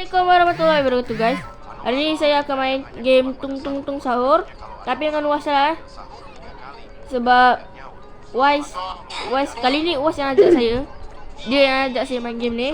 Assalamualaikum warahmatullahi wabarakatuh guys. Hari ini saya akan main game tung tung tung sahur. Tapi dengan Was lah. Sebab Wise kali ni Was yang ajak saya. Dia yang ajak saya main game ni.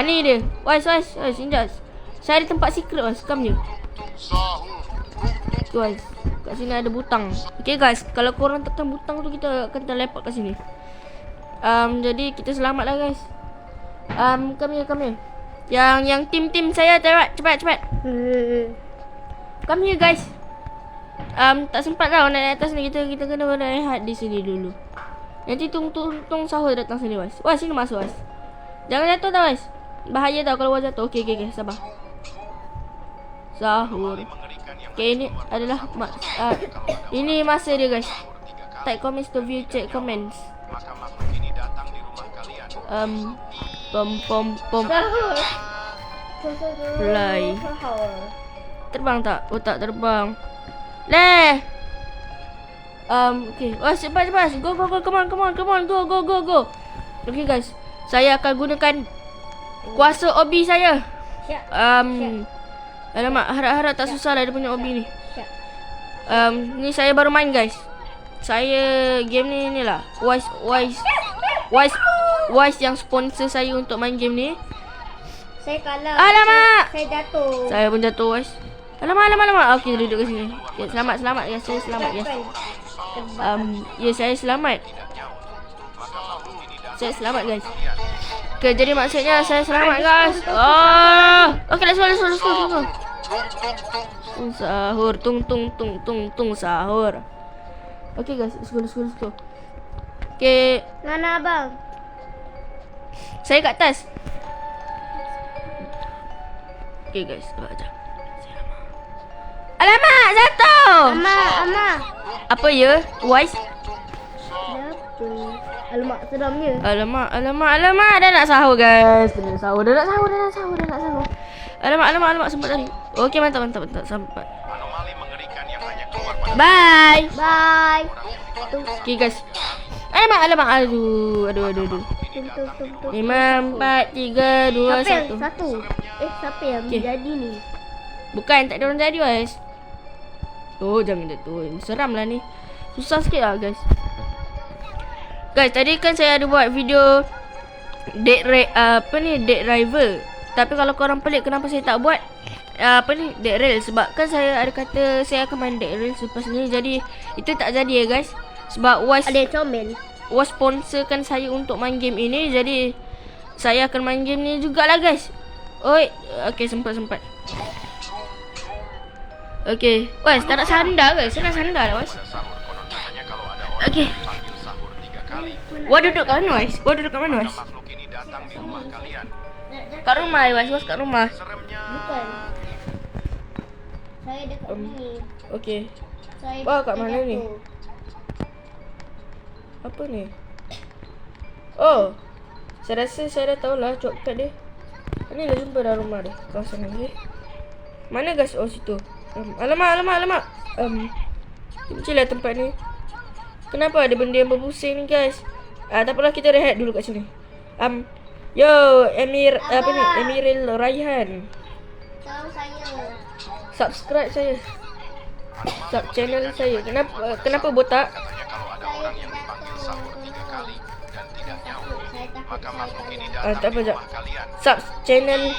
Ni dia. Wise injak. Saya ada tempat secret Wise. Come je. Guys, kat sini ada butang. Okay guys, kalau korang tekan butang tu kita akan teleport kat sini. Jadi kita selamat lah guys. Come here. Yang tim saya cepat. Come here guys. Tak sempat tau naik atas ni. Kita kena berehat di sini dulu. Nanti tung sahur datang sini Was. Was sini masuk Was. Jangan jatuh tau Was. Bahaya tau kalau Was jatuh. Okay sabar. Sahur. Okay, ini adalah ini masa dia guys. Type comments to view check comments. Pom. Fly. Terbang tak? Oh tak terbang. Leh. Okay. Oh cepat. Go. Come on. Go. Okay guys. Saya akan gunakan kuasa obi saya. Alamak, harap tak susah lah dia punya obi ni. Ni saya baru main guys. Saya game ni lah. Wise yang sponsor saya untuk main game ni. Saya kalah. Alamak. Saya jatuh. Saya pun jatuh Wise. Alamak. Okey, duduk kat sini. Okay, selamat guys. Saya selamat guys. Saya selamat. Saya selamat guys. Okay, jadi maksudnya saya selamat guys. Okay, let's go. Sahur, tung sahur. Okay guys, let's go. Okay. Mana abang? Saya kat atas. Okay guys, baca. Alamak, jatuh. Ama. Apa ya? Wise. Jatuh. Alamak, seramnya. Alamak. Dah nak sahur guys. Dah nak sahur. Alamak, sempat tadi. Okey, mantap. Sampai. Bye. Okey guys. Alamak. Aduh. 5, 4, 3, 2, 1. Siapa yang jadi ni? Bukan, tak ada orang jadi guys. Oh, jangan jatuh. Seram lah ni. Susah sikit lah guys. Guys, tadi kan saya ada buat video Dead Rival. Tapi kalau korang pelik kenapa saya tak buat Dead Rail. Sebab kan saya ada kata saya akan main Dead Rail selepas ni. Jadi itu tak jadi ya guys. Sebab Was sponsorkan saya untuk main game ini. Jadi saya akan main game ni jugalah guys. Okay, sempat. Okay, Was tak nak sandar guys. Saya nak sandar lah Was. Okay. Wah duduk kat mana Was? Kat rumah Was kat rumah. Bukan. Saya dekat sini. Okay. Wah, kat mana ni? Apa ni? Oh, saya rasa saya dah tahulah shortcut dia. Ni dah jumpa dah rumah dia. Kawasan ni. Mana guys? Oh situ. Alamak. Kecil lah tempat ni. Kenapa ada benda yang berbusing ni guys? Tak apalah, kita rehat dulu kat sini. Yo, Emiril Raihan. Tahu saya. Subscribe saya. Sub channel saya. Kenapa botak? Tak apa jap. Sub channel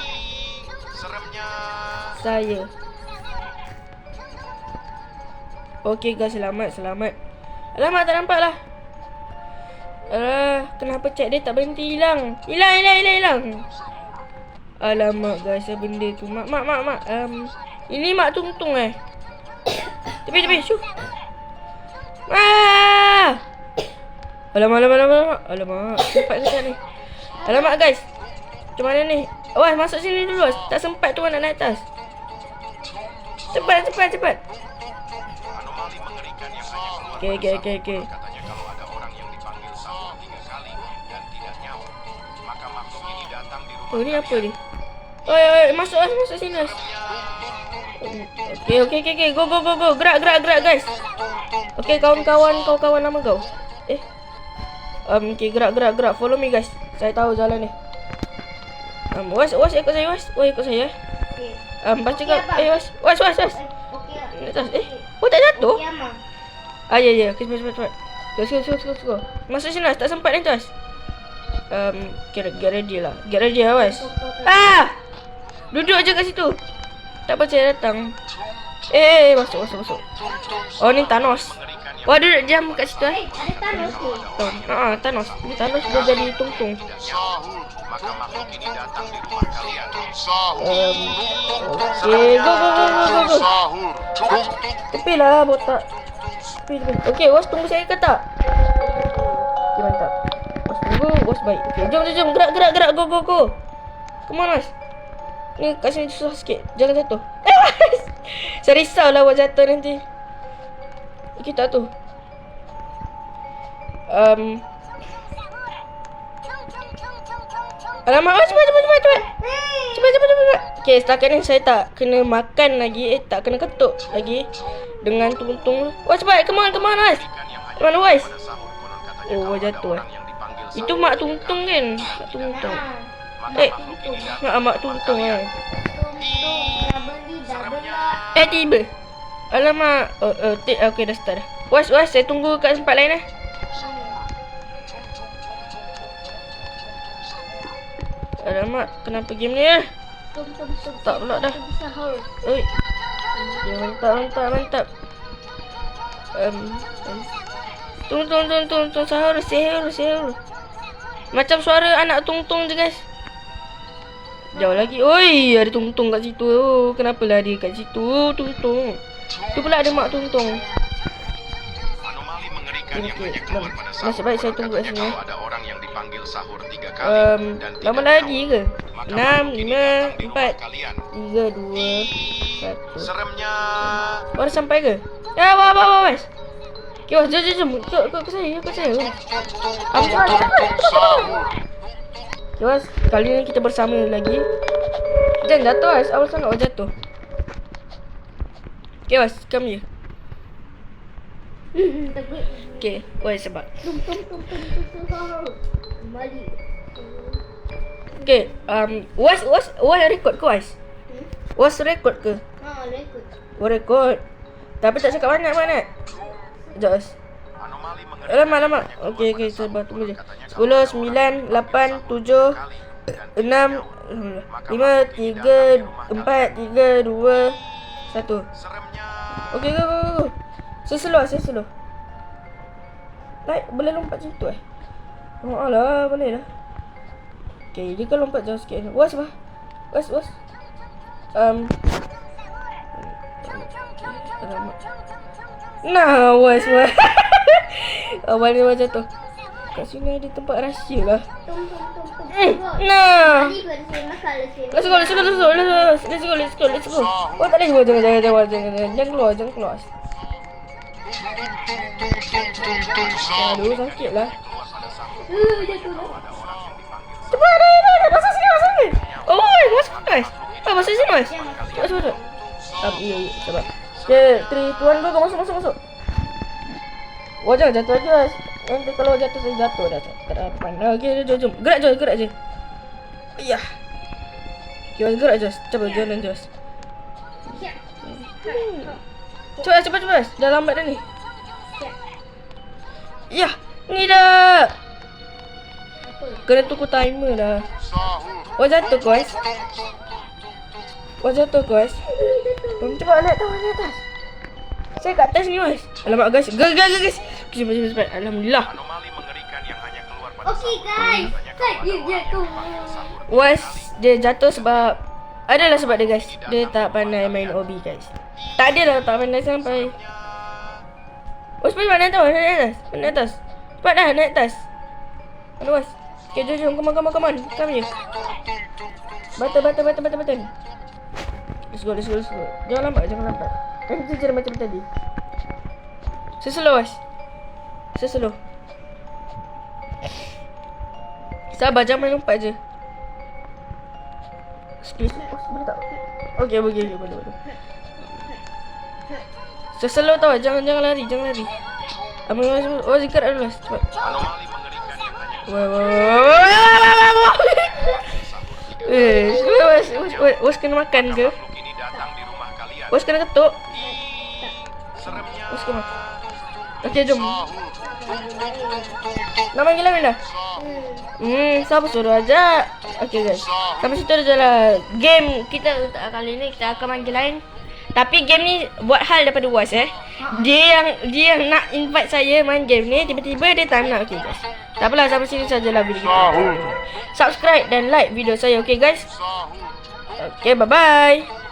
saya. Okay guys, selamat. Alamak, tak nampak lah. Kenapa chat dia tak berhenti hilang? Hilang. Alamak guys, benda tu. Mak. Ini mak tung Tepi. Syuh. Alamak. Sempat sangat ni. Alamak guys. Macam mana ni? Wah, masuk sini dulu. Tak sempat tu nak naik atas. Cepat. Okay. Oh, ni apa ni? Oi, masuk sini. Okay. Go. Gerak guys. Okay, kawan-kawan nama kau. Okay, gerak. Follow me guys. Saya tahu jalan ni. Was ikut saya, Was. Was ikut saya. Okey. Baca kat Was. Was. Okey. Naik atas. Oh tak jatuh. Okey, Amang. Ya. Okay, cepat. Let's go. Masuk sini, Was. Tak sempat naik atas. Get ready lah. Get ready lah, Was. Duduk je kat situ. Tak percaya datang. Masuk. Oh, ni Thanos. Wah, duduk jam kat situ Ada Thanos ni. Thanos. Ni Thanos dia jadi tungtung. Maka makhluk ini datang di rumah kalian. Okay, go. Tepi lah, botak. Tepi. Okay, Was tunggu saya ke tak? Okay, mantap. Was tunggu, Was baik. Okay, jom. Gerak. Go. Come on, Was. Ni kat sini susah sikit. Jangan jatuh. Saya risau lah buat jatuh nanti. Kita tu. Alamak, cepat. Okay, setakat ni saya tak kena makan lagi. Tak kena ketuk lagi dengan tungtung. Wah, cepat. Come on, Was. Mana, Was? Oh, jatuh. Itu mak tungtung kan? Mak tungtung. Mak tungtung kan? Tiba. Alamak. Okay, dah start dah. Was, saya tunggu kat tempat lain . Alamak, kenapa game ni tak pula dah. Oi. Ya, mantap. Tunggu, sahur. Macam suara anak tungtung je, guys. Jauh lagi. Oi, ada tungtung kat situ. Kenapa lah dia kat situ? Tungtung. Tu pula ada mak tungtung. Anomali mengerikan yang hanya keluar pada sahur. Nasib baik saya tunggu kat sini. Kalau ada orang yang dipanggil sahur 3 kali dan lama tidak lagi ke? maka 6, makhluk ini 5, datang di rumah 4, kalian. 3, 2, 1. Seremnya. Baru sampai ke? Ya, bawa, Mas. Okay, Was, jom. Ke saya. Okay, Was, kali ni kita bersama lagi. Jangan jatuh, Was. Awal sangat awak jatuh. Okay, Was, come here. Okay, Was sebab. Kembali. Okay, Was record ke, Was? Was record ke? Rekod. Oh, record. Tapi tak cakap banyak. Sekejap, Was. Anomali mengerikan. Alamak. Okay, sabar, tunggu je. 10, 9, 8, 7, 6, 5, 3, 4, 3, 2, 1. Seremnya. Okay, go. Saya slow. Naik, boleh lompat macam tu Oh alah, boleh dah. Okay, dia kan lompat jauh sikit. Was. Nah, Was. Awal ni macam tu. Kat sini ada tempat rahsia lah. Nah. Let's go. Oh, tak boleh. Jangan keluar. Aduh, sakit lah. Cepat, dah. Masuk sini. Oh, masuk, guys. Masuk sini, guys. Cepat. Ya, sabar. Okay, 3, 2, 1, go. Masuk. Wah, jangan jatuh lagi, guys. Nanti kalau jatuh, saya jatuh dah. Tak dapat. Okay, jom. Gerak je. Ya. Okay, gerak je. Cepat, jalan je. Cepat. Dah lambat dah ni. Ya, ni dah. Kena tunggu timer dah. Wah, jatuh, guys. Cepat naik atas. Saya kat atas ni, guys. Alamak, guys. Guys. Cepat. Alhamdulillah. Anomali mengerikan yang hanya keluar pada Okey, sahur. guys. Dia jatuh. Was, dia jatuh sebab adalah sebab dia, guys. Dia tak pandai main OB, guys. Tak adalah tak pandai sampai. Oh, cepat naik atas. Cepat dah naik atas. Mana, Was? Okay, jom. Come on. Come here. Button. Let's go. Jangan lambat. Nanti je macam tadi. Slow, Was. Slow. Sabar, jangan lompat je. Excuse me. Boleh tak? Okay, boleh. Slow tau, jangan lari. Oh, zikir dulu, cepat. Anomali mengerikan yang hanya Wah. Was kena makan ke? Makhluk ini datang di rumah kalian. Was kena ketuk? Seremnya. Was kena. Okey, jom. Sahur. Nak main lain dah? Siapa suruh ajak? Okay guys, sampai situ je lah game kita untuk kali ni. Kita akan main game lain. Tapi game ni buat hal daripada Was Dia yang nak invite saya main game ni. Tiba-tiba dia tak nak. Okay guys, tak apalah, sampai sini sajalah video kita. Subscribe dan like video saya. Okay guys. Okay, bye-bye.